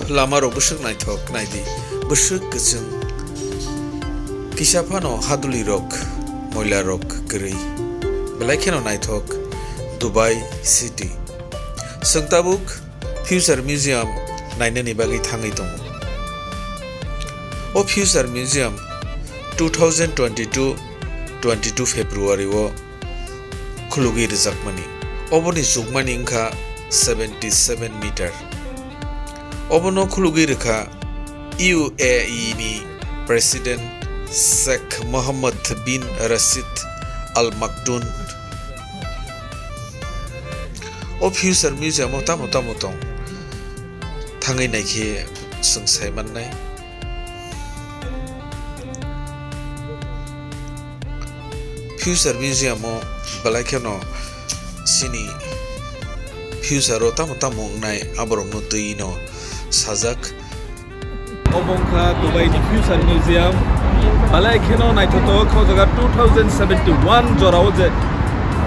लामाराव बोसोक नायथक नायदि बोसोक गोजों किसाफानो हादुलि रक मयला रक गरै बेलायखेनो नायथक दुबाई सिटी सोंताबुक फ्यूचर म्यूजियम नायनोनि बागै थाङै दङ ओ फ्यूचर म्यूजियम 2022 फेब्रुवारि ओ खुलुगि रिजाकमानि अबनि जुगमानि इंखा 77 मीटर अबनो खुलुगि रेखा UAE नि प्रेसिडेंट शेख मोहम्मद बिन रशीद अल मक्तूम ओ फ्यूचर म्यूजियम मता थाङै नायखे सोंसाय माननाय फ्यूचर म्यूजियम बलायखेनो सिनि फ्यूचर तामो नाय आबरनो दैनो साजाक अबंखा दुबई नि फ्यूचर म्यूजियम बलायखेनो नायथतो खजगा 2071 जराव जे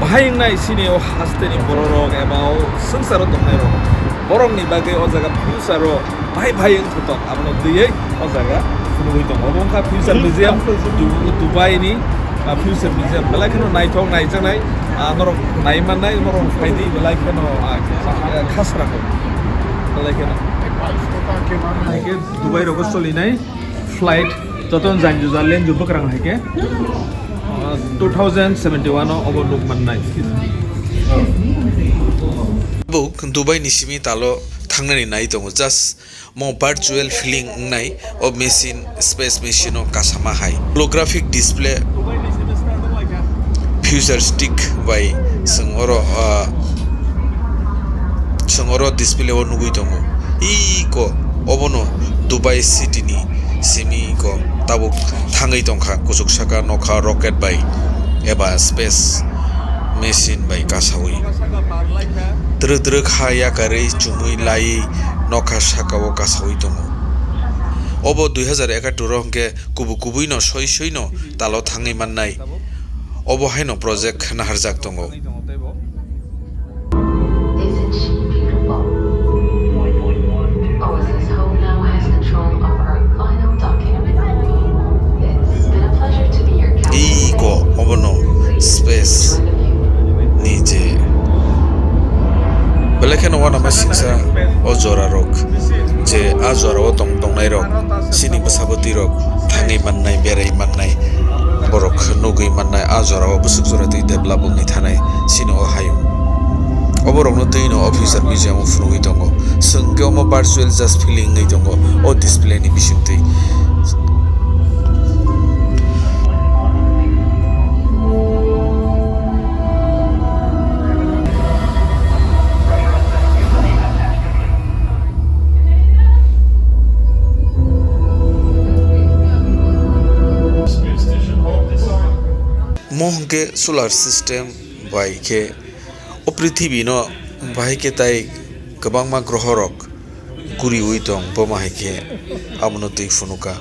बाहायनाय सिनि ओ हास्तेनि बररक एबा संसार दंनाय रक बरंनि बागै ओ जागा फ्यूचर भाई थतो आबनो दैयै ओ जागा फुनुइ दं अबंखा फ्यूचर म्यूजियम दुबई नि फ्यूचर म्यूजियम बलायखेनो नायथक नायजानाय नरक नायमानाय नरक फायदि बलायखेनो खासराखौ बलायखेनो हायके दुबई रग सोलिनाय फ्लाइट जतन जान लेन जुबक्रां हायके 2071 अब लोक माननाय बुक दुबई निसिमी तालो थांनानै नाय दङ जास्ट मो वर्चुअल फीलिंग नाय ओ मेसिन स्पेस मेसिन ओ कासामा हाय holographic display futuristic by sengoro display o nugui tongo iko obono dubai city ni semi ko tabuk thangai tongkha kusuk saka nokha rocket by eba space machine by kasawi drudru khaya kare chumui lai nokha saka o kasawi tongo obo 2071 rongke kubui no soi no talo thangai mannai obo haino project naharjak tongo iko obono space nije belekeno wana masingsa ojora rok je ajora o tongnai rok sini basaboti rok thangai mannai berai mannai borok nugui mannai ajora o busuk jorati development ni thanai sino hayo oborokno deino officer museum funui tongo sengkeo mo virtual just feeling ngai tongo o display ni bisingtei मोहके solar system बाइके ओ पृथ्वी न बाइके ताई गोबांमा ग्रह रक गुरि उइ दं बमाहायके आमनो दै फुनुका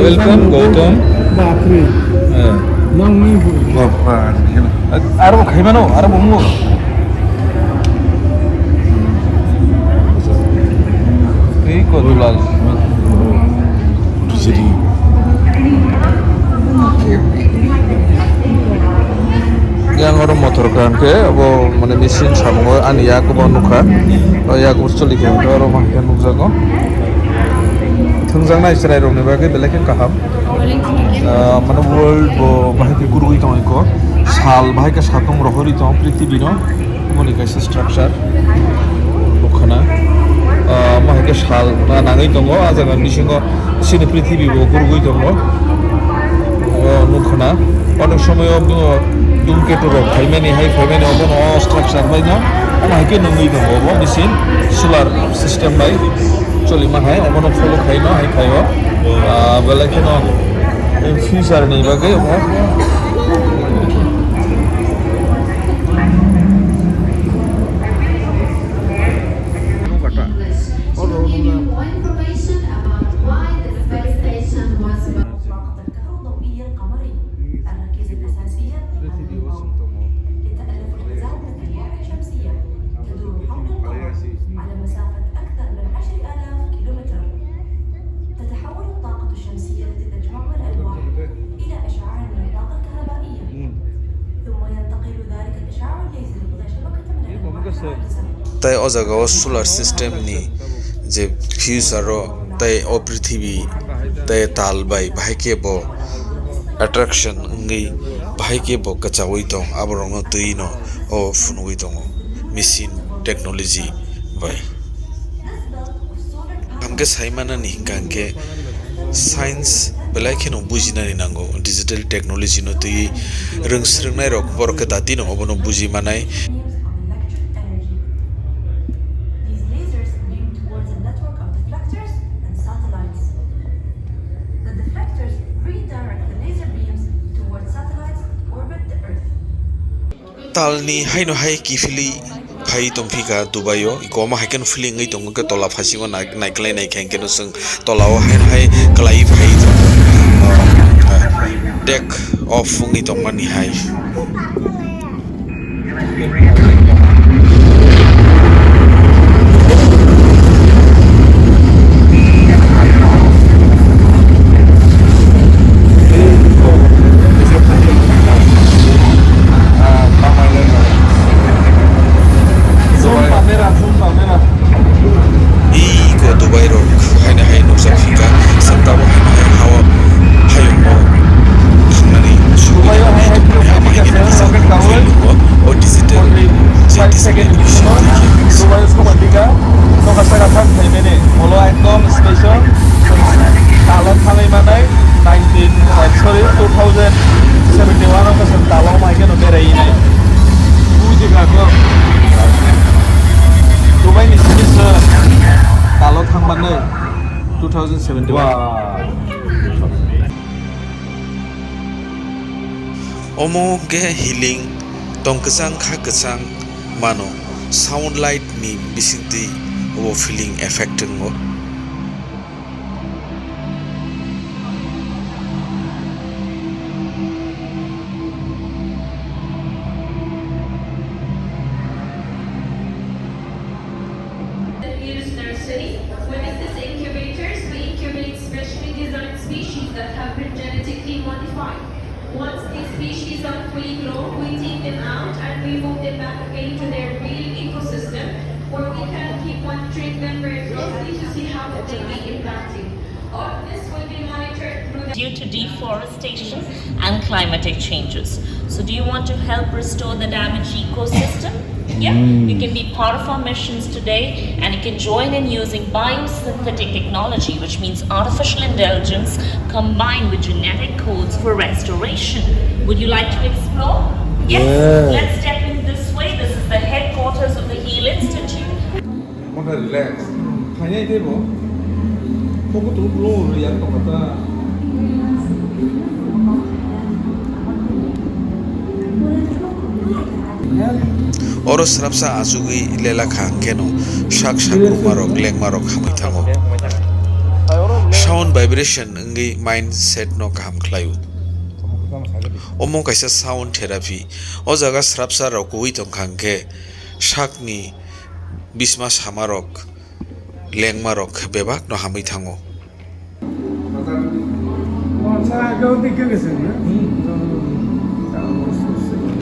वेलकम गौतम बापरे नंनि बापा आरो खाइमानो आरो बमु Kodulal jadi yang orang motor kan ke abo mane mesin samongo ani ya ko banuka o ya ko choli ke oro ma ke nukjago thungjang nai srai rong ne bage belekin kaham mane world bo bahai ke gurui tong ko sal bahai ke satung rohori tong prithibhi no moni ka structure lokhana mahake shal nangai tongo ajaga nisingo sini prithibi bo gurugui tongo nukhana onek somoyo dumketu rok phaimani obono structure bai no mahake nungui tongo bo machine solar system bai choli mahai obono follow khaino hai khayo belakeno future ni bagai mo tai o jaga o solar system ni je future o tai o prithibi tai tal bai bhaike bo attraction ngi bhaike bo kachawoi tong aborong no tui no o funui tong machine technology bai amke saimana ni hingangke science belai kheno bujinani nango digital technology no tui rungsrungnai rok borok dati no obono buji manai talni haino hai kifili phai tomphika dubaio ikoma haiken feeling ngai tong ke tola phasingo naiklai nai kheng keno sung tolao hain hai klai phai deck off ngai tong mani hai omo ge healing tongkasang kha kasang mano sound light ni bisinti o feeling affecting mo Once these species are fully grown, we take them out and we move them back again to their real ecosystem, where we can keep monitoring them very closely to see how they may be impacting. All of this will be monitored through due to deforestation and climatic changes. So do you want to help restore the damaged ecosystem? Yeah, you can be part of our missions today and you can join in using biosynthetic technology, which means artificial intelligence combined with genetic codes for restoration. Would you like to explore? Yes, let's step in this way. This is the headquarters of the Heal Institute. 뭔가 relax. 그냥 이제 뭐 포크도 블로우를 양 똑같다. oro srapsa ajugi lela khang keno shak shakru marok leng marok hamai thango sound vibration ngi mindset no kam khlayu omo kaisa sound therapy o jaga srapsa rok ui tong khangke shakni bisma samarok leng marok bebak no hamai thango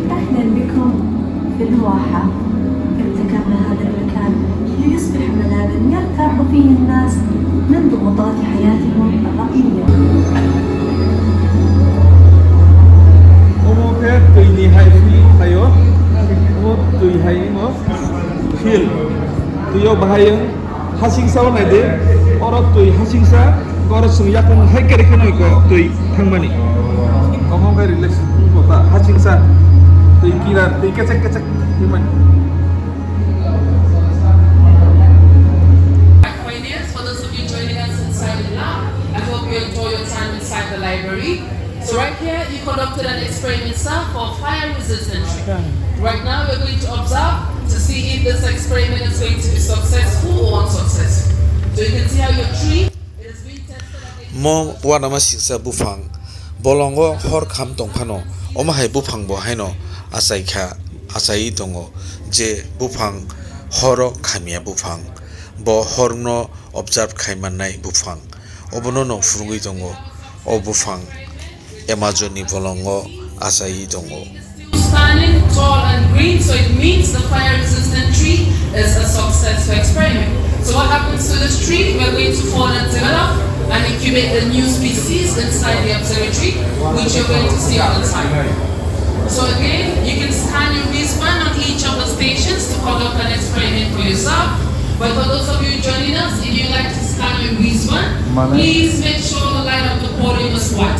أهلا بكم في الواحة. ابتكرنا هذا المكان ليصبح ملاذا يرتاح فيه الناس من ضغوطات حياتهم الرقمية. tuyo bahayang hasingsa wana de ora tui hasingsa ora sung yakung haikere keno ko tui thangmani omong ga relax kota hasingsa tui kira tui kecek himan For those of you joining us inside the lab, I hope you enjoy your time inside the library. So right here, you conducted an experiment, sir, for fire resistance. Right now, we're going to observe to see if this experiment is going to be successful or unsuccessful. So you can see how your tree is being tested against... mo wanama siksa bufang bolongo hor kham tongphano oma hai bufang bo haino asai kha asai tongo je bufang horo khamia bufang bo horno observe khaimanai bufang obono no furungui tongo o bufang amazon ni bolongo asai tongo standing tall and green, so it means the fire resistant tree is a successful experiment. So what happens to this tree? We're going to further develop and incubate the new species inside the observatory, which you're going to see all the time. So again, you can scan your wristband on each of the stations to conduct an experiment for yourself. But for those of you joining us, if you'd like to scan your wristband, please make sure the light of the podium is white.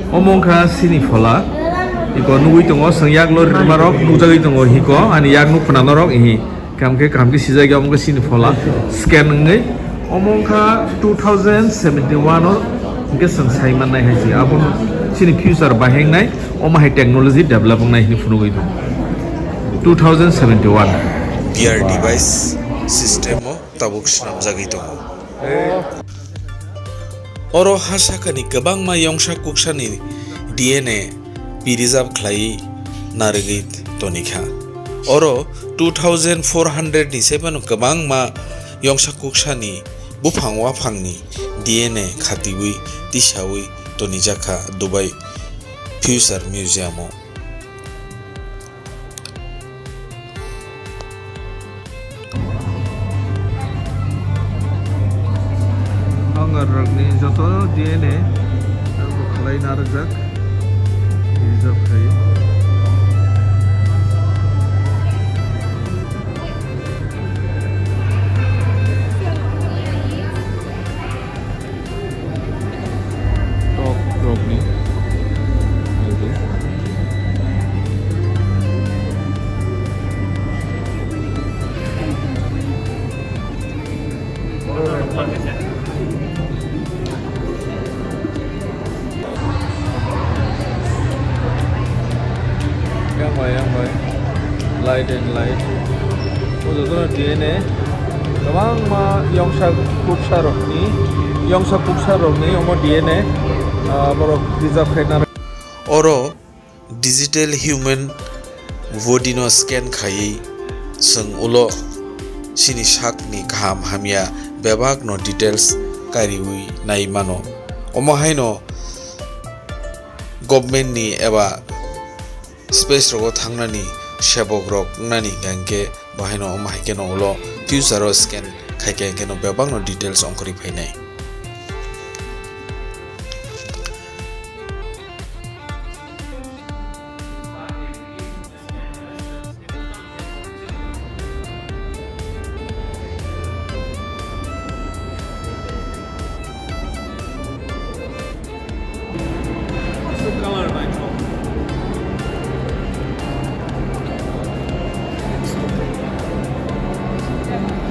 Omongka sini fola iko nugui tongo sang yak lo rimarok nujagi tongo hiko ani yak nu pananorok hi kamke sijagi omongka sini fola scan ngai omongka 2071 or ke sang saiman nai haji abun sini future baheng nai oma hai technology develop nai ni funugui to 2071 VR device system o tabuk snamjagui tongo oro hasakani gobang ma yongsa kuksani DNA preserve khlai narigit tonikha oro 2400 ni seven gobang ma yongsa kuksani bufang wafangni DNA khatiwi tishawi tonijaka Dubai Future Museum o ragni joto DNA ko khlai narjak preserve khai top ragni yang baik light and light udah tuh DNA gabang ma yongsa kupsa rokni omo DNA borok preserve khai oro digital human body no scan khai sung ulo sini shakni kham hamya bebak no details kariwi nai mano omo haino government ni eba space rogo thangnani sebok rok nani gangke bahino omahike no ulo future ro scan khaike keno bebak no details ongkori phainai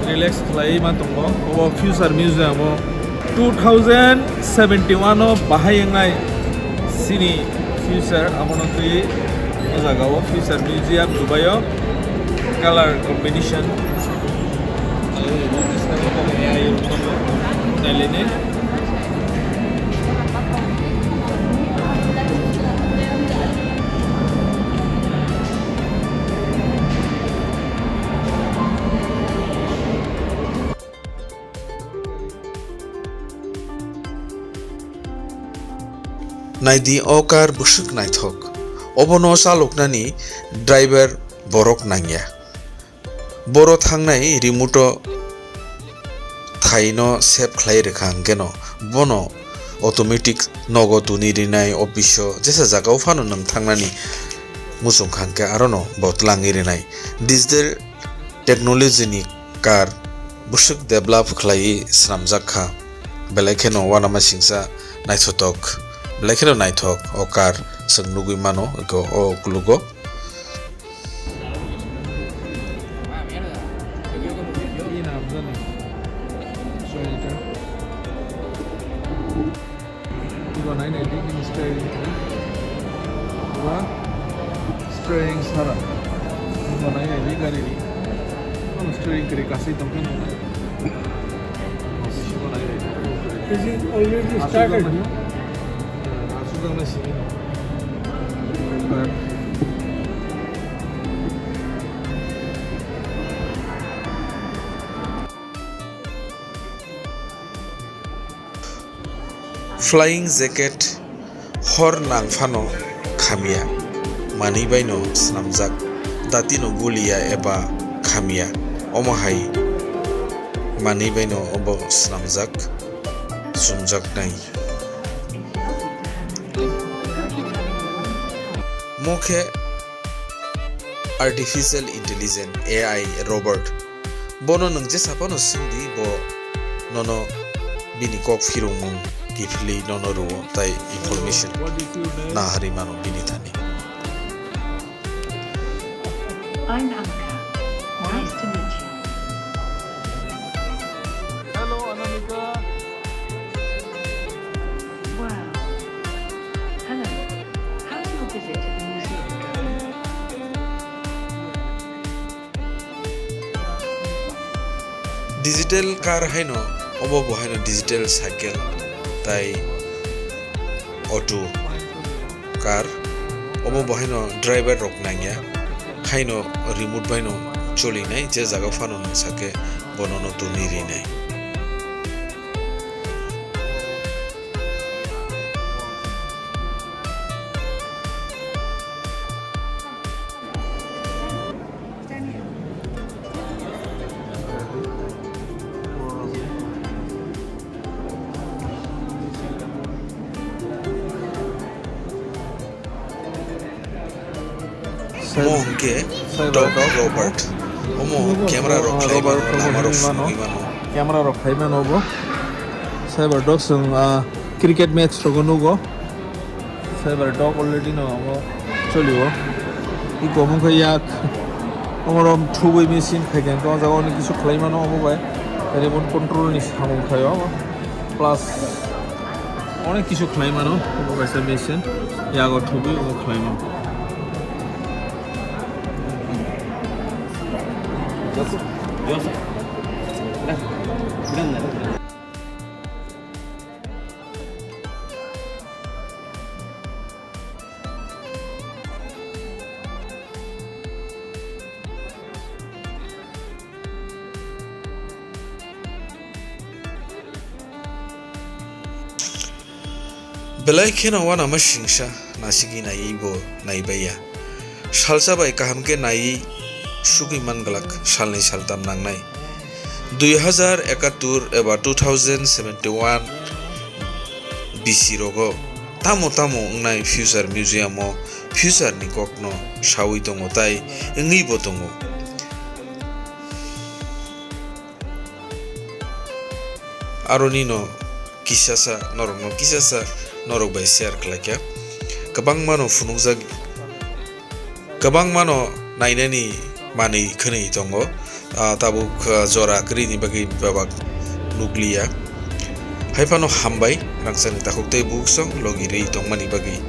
relax khlai ma tongo o Future Museum o 2071 o bahayengai sini future amonotri o jaga o Future Museum Dubai o color competition naidi okar busuk naithok obono saluknani driver borok nangya boro thangnai remote thaino save khlai rekhang geno bono automatic nogo tuni rinai office jesa jagao phano nang thangnani musung khangke arono botlangi rinai digital technology ni car busuk develop khlai sramjakha belaikeno wanama singsa naithotok Blackero Nighthawk okar sengnugui mano go o kulugo steering sara banai ini gari ini steering kiri kasih tempat Is it already started? Sudah masih square. Flying jacket hor nangfano khamia mani baino snamjak datino gulia eba khamia omo hai mani baino obo snamjak sumjak nai mokhe artificial intelligence AI robot bono nungje sapano sindi bo nono bini kok firumung gifli nono ruo tai information na hari mano bini thani I'm Anka. Nice to meet you. Hello, Anamika. Wow. Hello. How's your visit to the museum going? digital car haino obo bo haino digital cycle tai auto car obo bo haino driver rok nangya haino remote baino choli nai je jaga phano sake bonono to niri nai Mongke dog robot omo camera rok khai mano namaro fungi mano Camera rok khai mano bo. Cyber dog sung cricket match rogo nugo. Cyber dog already no bo cholibo. Iko mungko yak omorom thubui machine khaiken to jaga oni kichu khlai mano obo bai remote control ni samung khayo plus অনেক কিছু khlai mano obo bai sa machine yago thubui obo khlai mano. belai khena wana ma shingsha nasigi nai bo nai baya shalsa bai kahamke nai sugi mangalak salnai saltam nangnai 2071 eba 2071 BC rogo tamo ngnai future museum o future ni kokno sawi tongo tai ngi bo tongo aroni no kisasa norok bai share khlakya kabang mano funukjak kabang mano nainani mani khani tongo tabuk jora kri ni bagi babak nuklia haifano hambai rangsani takhoktai buksong logi rei tongmani bagi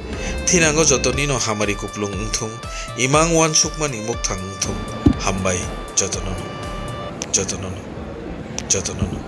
thinango jotoni no hamari kuplung ungthum imang wan sukmani mukthang ungthum hambai jotonono